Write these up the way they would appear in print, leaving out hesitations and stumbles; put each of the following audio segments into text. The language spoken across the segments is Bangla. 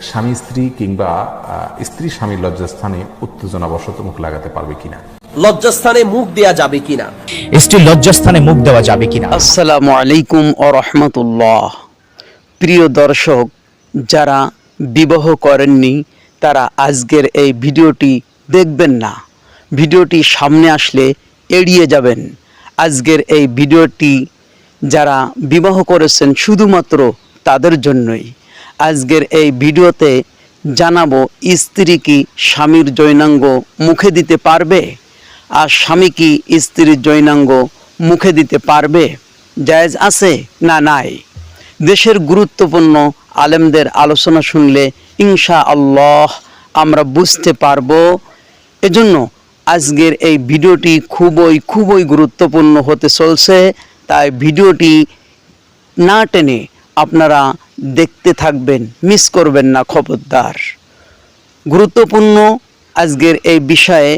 স্বামী স্ত্রী কিংবা স্ত্রী স্বামীর লজ্জাস্থানে উত্তেজনাবশত মুখ লাগাতে পারবে কিনা, লজ্জাস্থানে মুখ দেয়া যাবে কিনা, স্ত্রীর লজ্জাস্থানে মুখ দেওয়া যাবে কিনা। আসসালামু আলাইকুম ওয়া রাহমাতুল্লাহ। প্রিয় দর্শক, যারা বিবাহ করেননি তারা আজকের এই ভিডিওটি দেখবেন না, ভিডিওটি সামনে আসলে এড়িয়ে যাবেন। আজকের এই ভিডিওটি যারা বিবাহ করেছেন শুধুমাত্র তাদের জন্যই। আজকের এই ভিডিওতে জানাবো স্ত্রী কি স্বামীর যৌনাঙ্গ মুখে দিতে পারবে, আর স্বামী কি স্ত্রীর যৌনাঙ্গ মুখে দিতে পারবে, জায়েজ আছে না নাই। দেশের গুরুত্বপূর্ণ আলেমদের আলোচনা শুনলে ইনশাআল্লাহ আমরা বুঝতে পারবো। এজন্য আজকের এই ভিডিওটি খুবই গুরুত্বপূর্ণ হতে চলছে, তাই ভিডিওটি না টেনে আপনারা দেখতে থাকবেন, মিস করবেন না, খবরদার। গুরুত্বপূর্ণ আজকের এই বিষয়ে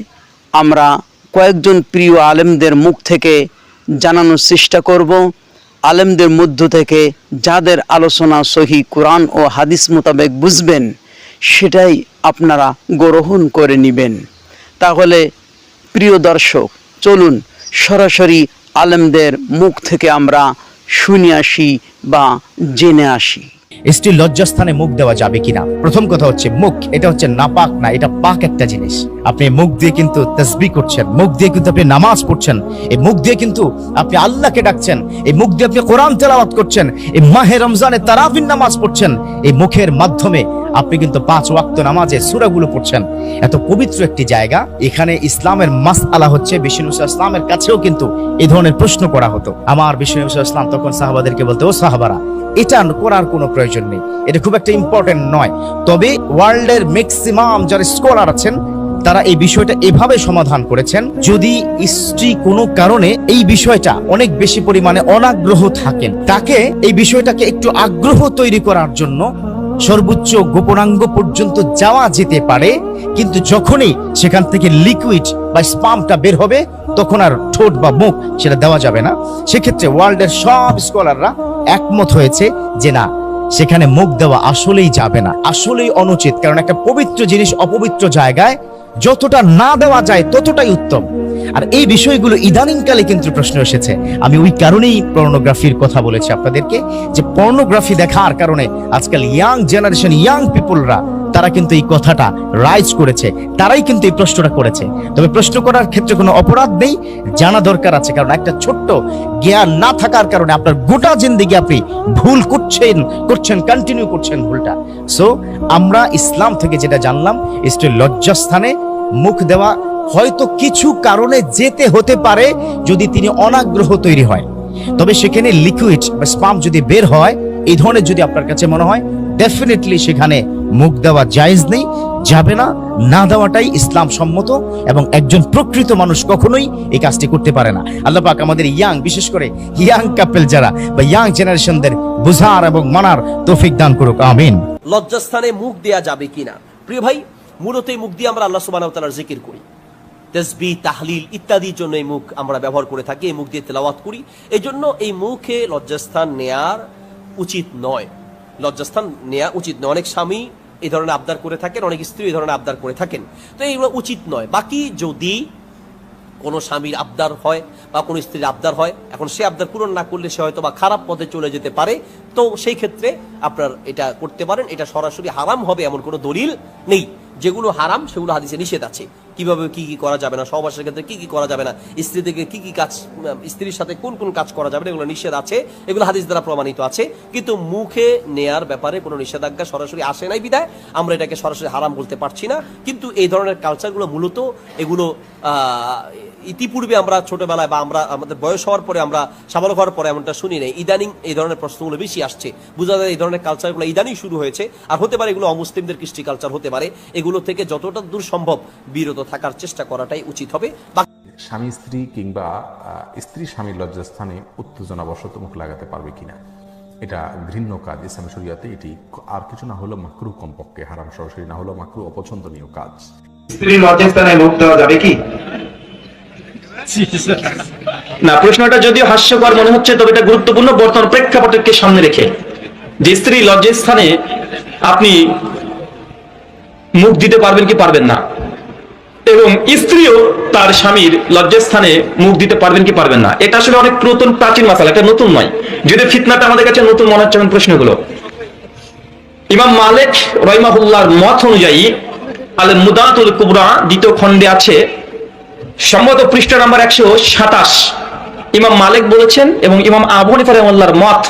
আমরা কয়েকজন প্রিয় আলেমদের মুখ থেকে জানানোর চেষ্টা করব। আলেমদের মধ্য থেকে যাদের আলোচনা সহি কোরআন ও হাদিস মোতাবেক বুঝবেন সেটাই আপনারা গ্রহণ করে নেবেন। তাহলে প্রিয় দর্শক, চলুন সরাসরি আলেমদের মুখ থেকে আমরা শুনে আসি বা জেনে আসি। স্ত্রীর লজ্জাস্থানে মুখ দেওয়া যাবে কিনা। প্রথম কথা হচ্ছে, মুখ এটা হচ্ছে নাপাক না, এটা পাক একটা জিনিস। আপনি মুখ দিয়ে কিন্তু তাসবিহ করছেন, মুখ দিয়ে কিন্তু আপনি নামাজ পড়ছেন, এই মুখ দিয়ে কিন্তু আপনি আল্লাহকে ডাকছেন, এই মুখ দিয়ে আপনি কোরআন তেলাওয়াত করছেন, এই মাহে রমজানে তারাবির নামাজ পড়ছেন, এই মুখের মাধ্যমে আপনি কিন্তু 5 ওয়াক্ত নামাজে সূরাগুলো পড়ছেন। এত পবিত্র একটি জায়গা, এখানে ইসলামের মাসআলা হচ্ছে। বিষ্ণু ইসলামের কাছেও কিন্তু এই ধরনের প্রশ্ন করা হতো। আমার বিষ্ণু ইসলাম তখন সাহাবাদেরকে বলতে, ও সাহাবারা, এটা করার কোনো প্রয়োজন নেই, এটা খুব একটা ইম্পর্টেন্ট নয়। তবে ওয়ার্ল্ডের ম্যাক্সিমাম যারা স্কলার আছেন তারা এই বিষয়টা এভাবে সমাধান করেছেন, যদি স্ত্রী কোনো কারণে এই বিষয়টা অনেক বেশি পরিমাণে অনাগ্রহ থাকেন, তাকে এই বিষয়টাকে একটু আগ্রহ তৈরি করার জন্য সর্বোচ্চ গোপনাঙ্গ পর্যন্ত যাওয়া যেতে পারে, কিন্তু যখনই সেখান থেকে লিকুইড বা স্পামটা বের হবে তখন আর ঠোঁট বা মুখ সেটা দেওয়া যাবে না। সেক্ষেত্রে ওয়ার্ল্ডের সব স্কলাররা একমত হয়েছে যে না, সেখানে মুখ দেওয়া আসলেই যাবে না, আসলেই অনুচিত। কারণ একটা পবিত্র জিনিস অপবিত্র জায়গায় যতটা না দেওয়া যায় ততটাই উত্তম। আর এই বিষয়গুলো ইদানিংকালে কিন্তু প্রশ্ন এসেছে। আমি ওই কারণেই পর্নোগ্রাফির কথা বলেছি আপনাদেরকে, যে পর্নোগ্রাফি দেখার কারণে আজকাল ইয়াং জেনারেশন, ইয়াং পিপলরা তারা কিন্তু এই কথাটা রাইজ করেছে, তারাই কিন্তু এই প্রশ্নটা করেছে। তবে প্রশ্ন করার ক্ষেত্রে কোনো অপরাধ নেই, জানা দরকার আছে। কারণ একটা ছোট্ট জ্ঞান না থাকার কারণে আপনার গোটা জিন্দেগি আপনি ভুল করছেন, কন্টিনিউ করছেন ভুলটা। সো আমরা ইসলাম থেকে যেটা জানলাম, স্ত্রীর লজ্জাস্থানে মুখ দেওয়া হয়তো কিছু কারণে যেতে হতে পারে যদি তিনি অনাগ্রহ তৈরি হয়। তবে সেখানে লিকুইড বা স্পাম যদি বের হয়, এই ধরনের যদি আপনার কাছে মনে হয়, ডেফিনেটলি সেখানে মুখ দেওয়া জায়েজ নেই, যাবে না। না দেওয়াটাই ইসলাম সম্মত, এবং একজন প্রকৃত মানুষ কখনোই এই কাজটি করতে পারে না। আল্লাহ পাক আমাদের ইয়াং, বিশেষ করে ইয়াং কাপল যারা বা ইয়াং জেনারেশনদের বুঝার এবং মানার তৌফিক দান করুক, আমিন। লজ্জাস্থানে মুখ দেয়া যাবে কিনা। প্রিয় ভাই, মূলত এই মুখ দিয়ে আমরা আল্লাহ সুবহানাহু ওয়া তাআলার জিকির করি, তাসবিহ, তাহলিল ইত্যাদির জন্য এই মুখ আমরা ব্যবহার করে থাকি, এই মুখ দিয়ে তেলাওয়াত করি। এই জন্য এই মুখে লজ্জাস্থান নেয়ার উচিত নয়, লজ্জাস্থান নেয়া উচিত নয়। অনেক স্বামী এই ধরনের আবদার করে থাকেন, অনেক স্ত্রী এই ধরনের আবদার করে থাকেন, তো এইগুলো উচিত নয়। বাকি যদি কোনো স্বামীর আবদার হয় বা কোনো স্ত্রীর আবদার হয়, এখন সে আবদার পূরণ না করলে সে হয়তো বা খারাপ পথে চলে যেতে পারে, তো সেই ক্ষেত্রে আপনার এটা করতে পারেন। এটা সরাসরি হারাম হবে এমন কোনো দলিল নেই। যেগুলো হারাম সেগুলো হাদিসে নিষেধ আছে, কিভাবে কি কি করা যাবে না, সহবাসের ক্ষেত্রে কি কি করা যাবে না, স্ত্রীদেরকে কি কি কাজ, স্ত্রীর সাথে কোন কোন কাজ করা যাবে না, এগুলো নিষেধ আছে, এগুলো হাদিস দ্বারা প্রমাণিত আছে। কিন্তু মুখে নেয়ার ব্যাপারে কোনো নিষেধাজ্ঞা সরাসরি আসে নাই বিধায় আমরা এটাকে সরাসরি হারাম বলতে পারছি না। কিন্তু এই ধরনের কালচারগুলো মূলত এগুলো ইতিপূর্বে আমরা ছোটবেলায় বা আমরা আমাদের বয়স হওয়ার পরে, আমরা সাবালক হওয়ার পরে এমনটা শুনি নাই। ইদানিং এই ধরনের প্রশ্নগুলো বেশি আসছে, বোঝা যায় এই ধরনের কালচারগুলো ইদানিং শুরু হয়েছে। আর হতে পারে এগুলো অমুসলিমদের কৃষ্টি কালচার হতে পারে। এগুলো থেকে যতটা দূর সম্ভব বিরত থাকার চেষ্টা করাটাই উচিত হবে। স্বামী স্ত্রী কিংবা স্ত্রী স্বামীর লজ্জাস্থানে উত্তেজনাবশত মুখ লাগাতে পারবে কিনা, এটা ঘৃণ্য কাজ ইসলামী শরীয়তে। এটি আর কিছু না হলো মাকরুহ, কমপক্ষে হারাম সরাসরি না হলো মাকরুহ, অপছন্দনীয় কাজ। স্ত্রীর লজ্জাস্থানে মুখ দেওয়া যাবে কি না? প্রশ্নটা যদিও হাস্যকর মনে হচ্ছে, তবে এটা গুরুত্বপূর্ণ বর্তমান প্রেক্ষাপটকে সামনে রেখে। যে স্ত্রী লজ্জাস্থানে আপনি মুখ দিতে পারবেন কি পারবেন না, এবং স্ত্রীও তার স্বামীর লজ্জাস্থানে মুখ দিতে পারবেন কি পারবেন না। এটা আসলে অনেক পুরাতন প্রাচীন মাসালা, এটা নতুন নয়। যদি ফিতনাটা আমাদের কাছে নতুন মনে হচ্ছে প্রশ্নগুলো, ইমাম মালিক রাহিমাহুল্লাহর মত অনুযায়ী আল মুদাতুল কুবরা দ্বিতীয় খণ্ডে আছে, সম্ভবত পৃষ্ঠা নাম্বার 127, ইমাম মালিক বলেছেন এবং ইমাম আবু হানিফা রাহিমাহুল্লাহর মত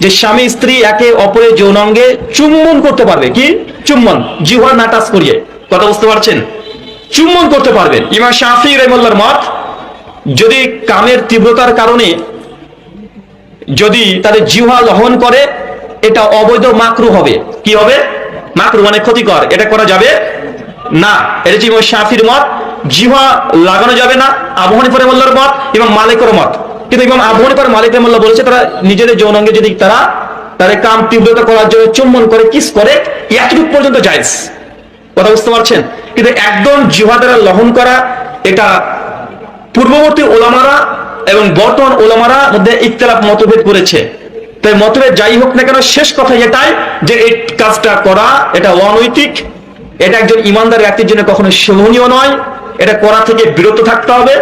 যে স্বামী স্ত্রী একে অপরের যৌনাঙ্গে চুম্বন করতে পারবে। কি চুম্বন? জিহ্বা না টাচ করিয়ে, কথা বুঝতে পারছেন? চুম্বন করতে পারবেন। ইমাম শাফি রাহিমাহুল্লাহর মত, যদি কামের তীব্রতার কারণে যদি তাদের জিহ্বা লহন করে, এটা অবৈধ মাকরু হবে। কি হবে? মাকরু মানে ক্ষতিকর, এটা করা যাবে না। এটা হচ্ছে ইমাম শাফির মত। জিহ্বা লাগানো যাবে না, আবু হানিফা রাহিমাহুল্লাহর মত এবং মালিকের মত। কিন্তু ইমাম আবু হানিফা আর মালিক রাহিমাহুল্লাহ বলেছে তারা নিজেদের যৌনাঙ্গে যদি তারা তাদের কাম তীব্রতা করার জন্য চুম্বন করে, কিস করে, এতটুকু পর্যন্ত জায়েজ। কথা বুঝতে পারছেন? কিন্তু একদম জিহ্বা দ্বারা লহন করা, এটা পূর্ববর্তী ওলামারা এবং বর্তমান ওলামারা মধ্যে ইখতিলাফ মতভেদ করেছে। তাই মতভেদ যাই হোক না কেন, শেষ কথা এটাই যে এই কাজটা করা এটা অনৈতিক, এটা একজন ইমানদার ব্যক্তির জন্য কখনো শোভনীয় নয়, এটা করা থেকে বিরত থাকতে হবে।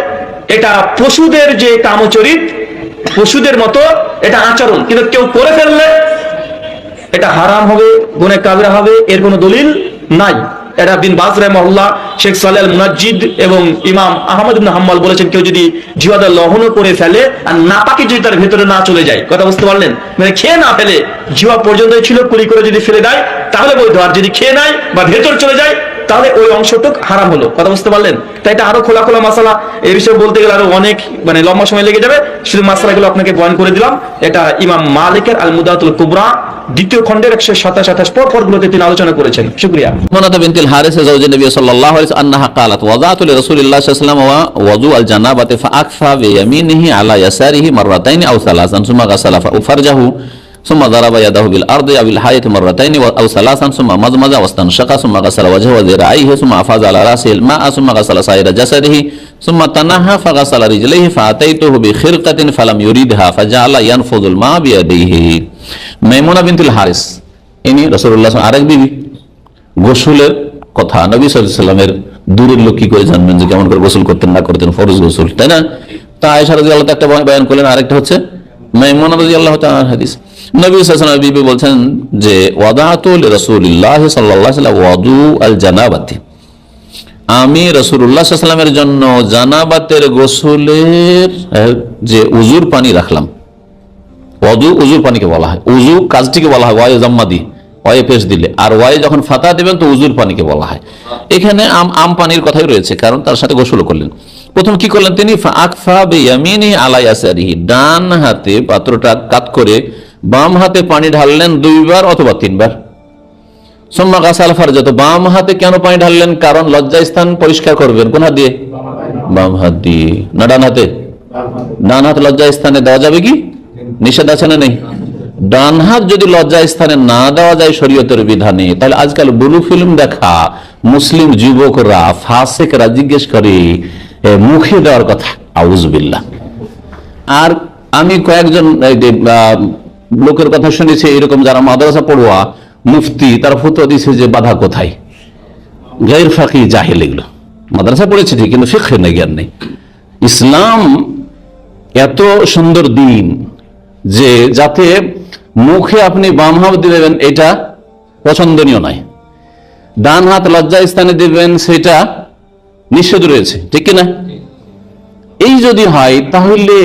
এটা পশুদের যে কামচরিত, পশুদের মতো এটা আচরণ, কিন্তু কেউ করে ফেললে এটা হারাম হবে, গুনাহ কাবিরা হবে, এর কোনো দলিল নাই। এটা বিন বাজ রাহিমাহুল্লাহ, শেখ সালেহ আল মুনাজ্জিদ এবং ইমাম আহমদ ইবনে হাম্বল বলেছেন, কেউ যদি জিহ্বা লহন করে ফেলে আর নাপাকি যদি তার ভেতরে না চলে যায়, কথা বুঝতে পারলেন? মানে খেয়ে না ফেলে, জিহ্বা পর্যন্তই ছিল, কুলি করে যদি ফেলে দেয় তাহলে বৈধ, আর যদি খেয়ে নেয় বা ভেতর চলে যায় তাহলে ওই অংশটুক হারাম হলো। কথা বুঝতে পারলেন? তাই এটা আরো খোলা খোলা মাসালা, এই বিষয়ে বলতে গেলে আরো অনেক লম্বা সময় লেগে যাবে। শুধু মাসালাগুলো আপনাকে বয়ান করে দিলাম। এটা ইমাম মালিকের আল মুদাতুল কুবরা দ্বিতীয় খণ্ডের 127 পর গুলোতে তিনি আলোচনা করেছেন। শুকরিয়া। মুনাদা বিনতুল হারিস যাওজান নবী সাল্লাল্লাহু আলাইহি ওয়াসাল্লাম আন্নাহা قالت وضعت لرسول الله صلى الله عليه وسلم وضوء الجنابه فاكفى بيمينه على يساره مرتين او ثلاثا ثم غسل فرجه ثم ضرب يده بالارض او بالحائط مرتين او ثلاثا ثم مضمض واستنشق ثم غسل وجهه وذراعيه ثم افاض على راسه الماء ثم غسل سائر جسده ثم تنحى فغسل رجليه فاتيته بخرقه فلم يريدها فجعل ينفض الماء بيديه। মাইমুনা বিনতুল হারিস ইনি রাসূলুল্লাহ আরেক বিবি। গোসলের কথা নবী সাল্লাল্লাহু আলাইহি ওয়াসাল্লামের দূরের লোক কি করে জানবেন যে কেমন করে গোসল করতেন না করতেন, ফরজ গোসল, তাই না? তা আয়েশা রাদিয়াল্লাহু তাআলা একটা বয়ান করলেন, আরেকটা হচ্ছে মাইমুনা রাদিয়াল্লাহু তাআলার হাদিস। নবী সাল্লাল্লাহু আলাইহি ওয়াসাল্লাম বিবি বলছেন যে ওয়াদাতু লিরাসূলিল্লাহ সাল্লাল্লাহু আলাইহি ওয়াসাল্লাম ওয়াদু আল জানাবাতি, আমি রাসূলুল্লাহ সাল্লাল্লাহু আলাইহি ওয়াসাল্লামের জন্য জানাবাতের গোসলের যে উজুর পানি রাখলাম। ওয়াদু উজুর পানিকে বলা হয়, উজু কাজটিকে বলা হয় ওয়ায়ে জাম্মাদি, ওয়ায়ে পেশ দিলে, আর ওয়ায়ে যখন ফাতা দিবেন তো উজুর পানিকে বলা হয়। এখানে আম পানির কথাই রয়েছে, কারণ তার সাথে গোসল করলেন। প্রথম কি করলেন তিনি? ফাআকফা বিয়ামিনি আলা ইয়াসারিহি, ডান হাতে পাত্রটা কাত করে বাম হাতে পানি ঢাললেন 2 বার অথবা 3 বার। সুম্মা গাসাল ফারজাহু, বাম হাতে কেন পানি ঢাললেন? কারণ লজ্জা স্থান পরিষ্কার করবেন কোন হাত দিয়ে? বাম হাত দিয়ে, না ডান হাতে? ডান হাত লজ্জা স্থানে দেওয়া যাবে কি? নিষেধ আছে না নেই? ডান হাত যদি লজ্জা স্থানে না দেওয়া যায় শরীয়তের বিধানে, তাহলে আজকাল ব্লু ফিল্ম দেখা মুসলিম যুবকরা, ফাসিকরা জিজ্ঞেস করে মুখে দেওয়ার কথা, আউযুবিল্লাহ। আর আমি কয়েকজন লোকের কথা শুনেছি এরকম, যারা মাদ্রাসা পড়ুয়া মুফতি, তারা ফতোয়া দিয়েছে যে বাধা কোথায়? গায়র ফাকি জাহিল, এগুলো মাদ্রাসা পড়েছে ঠিক, কিন্তু ফিকহ নেই, জ্ঞান নেই। ইসলাম এত সুন্দর দিন যে যাতে মুখে আপনি বাম হাত দিবেন এটা পছন্দনীয় নয়, ডান হাত লজ্জা স্থানে দিবেন সেটা নিষেধ রয়েছে, ঠিক কিনা? এই যদি হয় তাহলে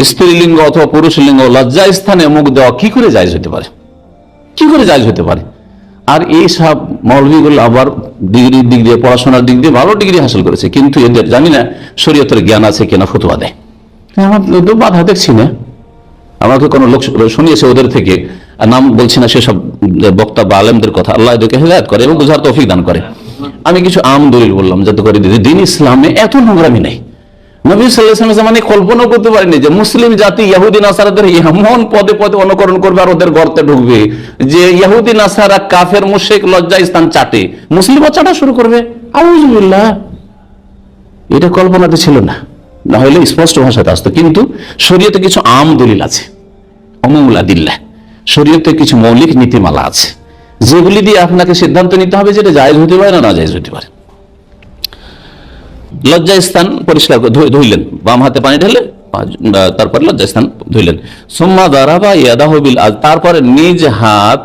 স্ত্রীলিঙ্গ অথবা পুরুষ লিঙ্গ লজ্জা স্থানে মুখ দেওয়া কি করে জায়েজ হতে পারে? কি করে জায়েজ হতে পারে? আর এই সব মৌলভীগুলো আবার ডিগ্রির দিক দিয়ে, পড়াশোনার দিক দিয়ে ভালো ডিগ্রি হাসিল করেছে, কিন্তু এদের জানি না শরীয়তের জ্ঞান আছে কিনা, ফতোয়া দেয়। আমার তো বাধা দেখছি না। আমাকে কোনো লোক শুনিয়েছে ওদের থেকে, নাম বলছি না, সেসব বক্তা বা আলেমদের কথা, আল্লাহ এদেরকে হেদায়েত করে এবং বুঝার তৌফিক দান করে। আমি কিছু আম দলিল বললাম যাতে করে দিন ইসলামে এত নোংরামি নেই। নবী সাল্লাল্লাহু আলাইহি ওয়াসাল্লাম মানে কল্পনা করতে পারেনি যে মুসলিম জাতি ইহুদি নাসারাদের এমন পদে পদে অনুকরণ করবে আর ওদের গর্তে ঢুকবে যে ইহুদি নাসারা কাফের মুশরিক লজ্জা স্থান চাটে, মুসলিমও চাটা শুরু করবে। আউযুবিল্লাহ, এটা কল্পনাতে ছিল না, না হলে স্পষ্ট ভাষাতে আসতো। কিন্তু শরীয়তে কিছু আম দলিল আছে, অমুল আদিল্লাহ, শরীয়তে কিছু মৌলিক নীতিমালা আছে যেগুলি দিয়ে আপনাকে সিদ্ধান্ত নিতে হবে যেটা জায়েজ হতে পারে না জায়েজ হতে পারে। লজ্জাস্থান পরিষ্কার ধুইলেন, বাম হাতে পানি ঢেলে তারপরে লজ্জাস্থান ধুইলেন। সুম্মা দারাবা ইয়াদাহু বিল আজ, তারপরে নিজ হাত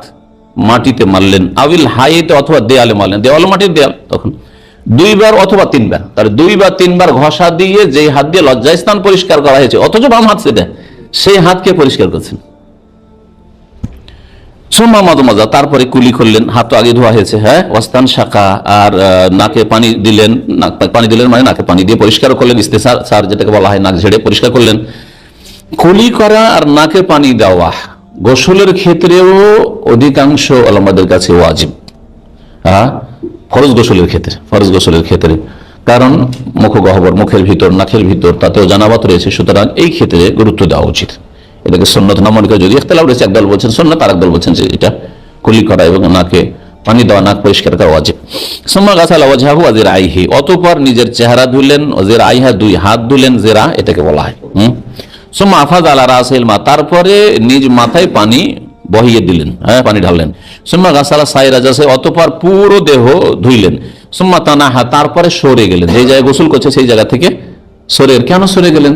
মাটিতে মারলেন, আবিল হাইত অথবা দেয়ালে মারলেন, দেওয়াল মাটির দেয়াল, তখন 2 বার অথবা 3 বার, তার 2 বা 3 বার ঘষা দিয়ে যে হাত দিয়ে লজ্জাস্থান পরিষ্কার করা হয়েছে অথচ বাম হাত সেটা, সেই হাতকে পরিষ্কার করছেন। সুম্মা মাদমাজা, তারপরে কুলি করলেন, হাত তো আগে ধোয়া হয়েছে, হ্যাঁ, ওয়াস্তান শাখা, আর নাকে পানি দিলেন, পানি দিলেন মানে নাকে পানি দিয়ে পরিষ্কার করলেন, ইস্তেসার যেটাকে বলা হয়, নাক ঝেড়ে পরিষ্কার করলেন। কুলি করা আর নাকে পানি দেওয়া গোসলের ক্ষেত্রেও অধিকাংশ ওলামাদের কাছে ওয়াজিব, হ্যাঁ, ফরজ গোসলের ক্ষেত্রে, কারণ মুখগহ্বর, মুখের ভিতর, নাকের ভিতর, তাতেও জানাবাত রয়েছে, সুতরাং এই ক্ষেত্রে গুরুত্ব দেওয়া উচিত। এটাকে সুন্নত না মনে করে, যদি ইখতিলাফ রয়েছে, একদল বলছেন সুন্নাত, আর একদল বলছেন যে এটা কুলি করা এবং নাকে পানি দেওয়া, নাক পরিষ্কার করা ওয়াজিব। সুম্মা গাসালা ওয়াজহাহু ওয়া যিরাইহি, অতঃপর নিজের চেহারা ধুলেন, যিরাইহা 2 হাত ধুলেন, যিরা এটাকে বলা হয়। সুম্মা আফাযা আলা রাসিল মা, তারপরে নিজ মাথায় পানি বহিয়ে দিলেন, হ্যাঁ, পানি ঢাললেন। সুম্মা গাসালা সাইরা জাসে, অতঃপর পুরো দেহ ধুইলেন। সুম্মা তানাহা, তারপরে সরে গেলেন, যে জায়গায় গোসল করছে সেই জায়গা থেকে কেন সরে গেলেন?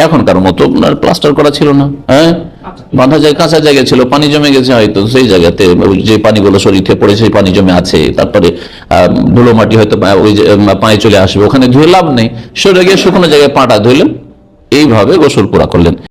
এখনকার মতো প্লাস্টার করা ছিল না, হ্যাঁ, বাঁধা যায়, কাঁচা জায়গা ছিল, পানি জমে গেছে হয়তো, সেই জায়গাতে যে পানিগুলো শরীরে পড়ে সেই পানি জমে আছে, তারপরে ধুলো মাটি হয়তো ওই পায়ে চলে আসবে, ওখানে ধুয়ে লাভ নেই, সরে গিয়ে শুকনো জায়গায় পাটা ধুইলেন, এইভাবে গোসল পুরা করলেন।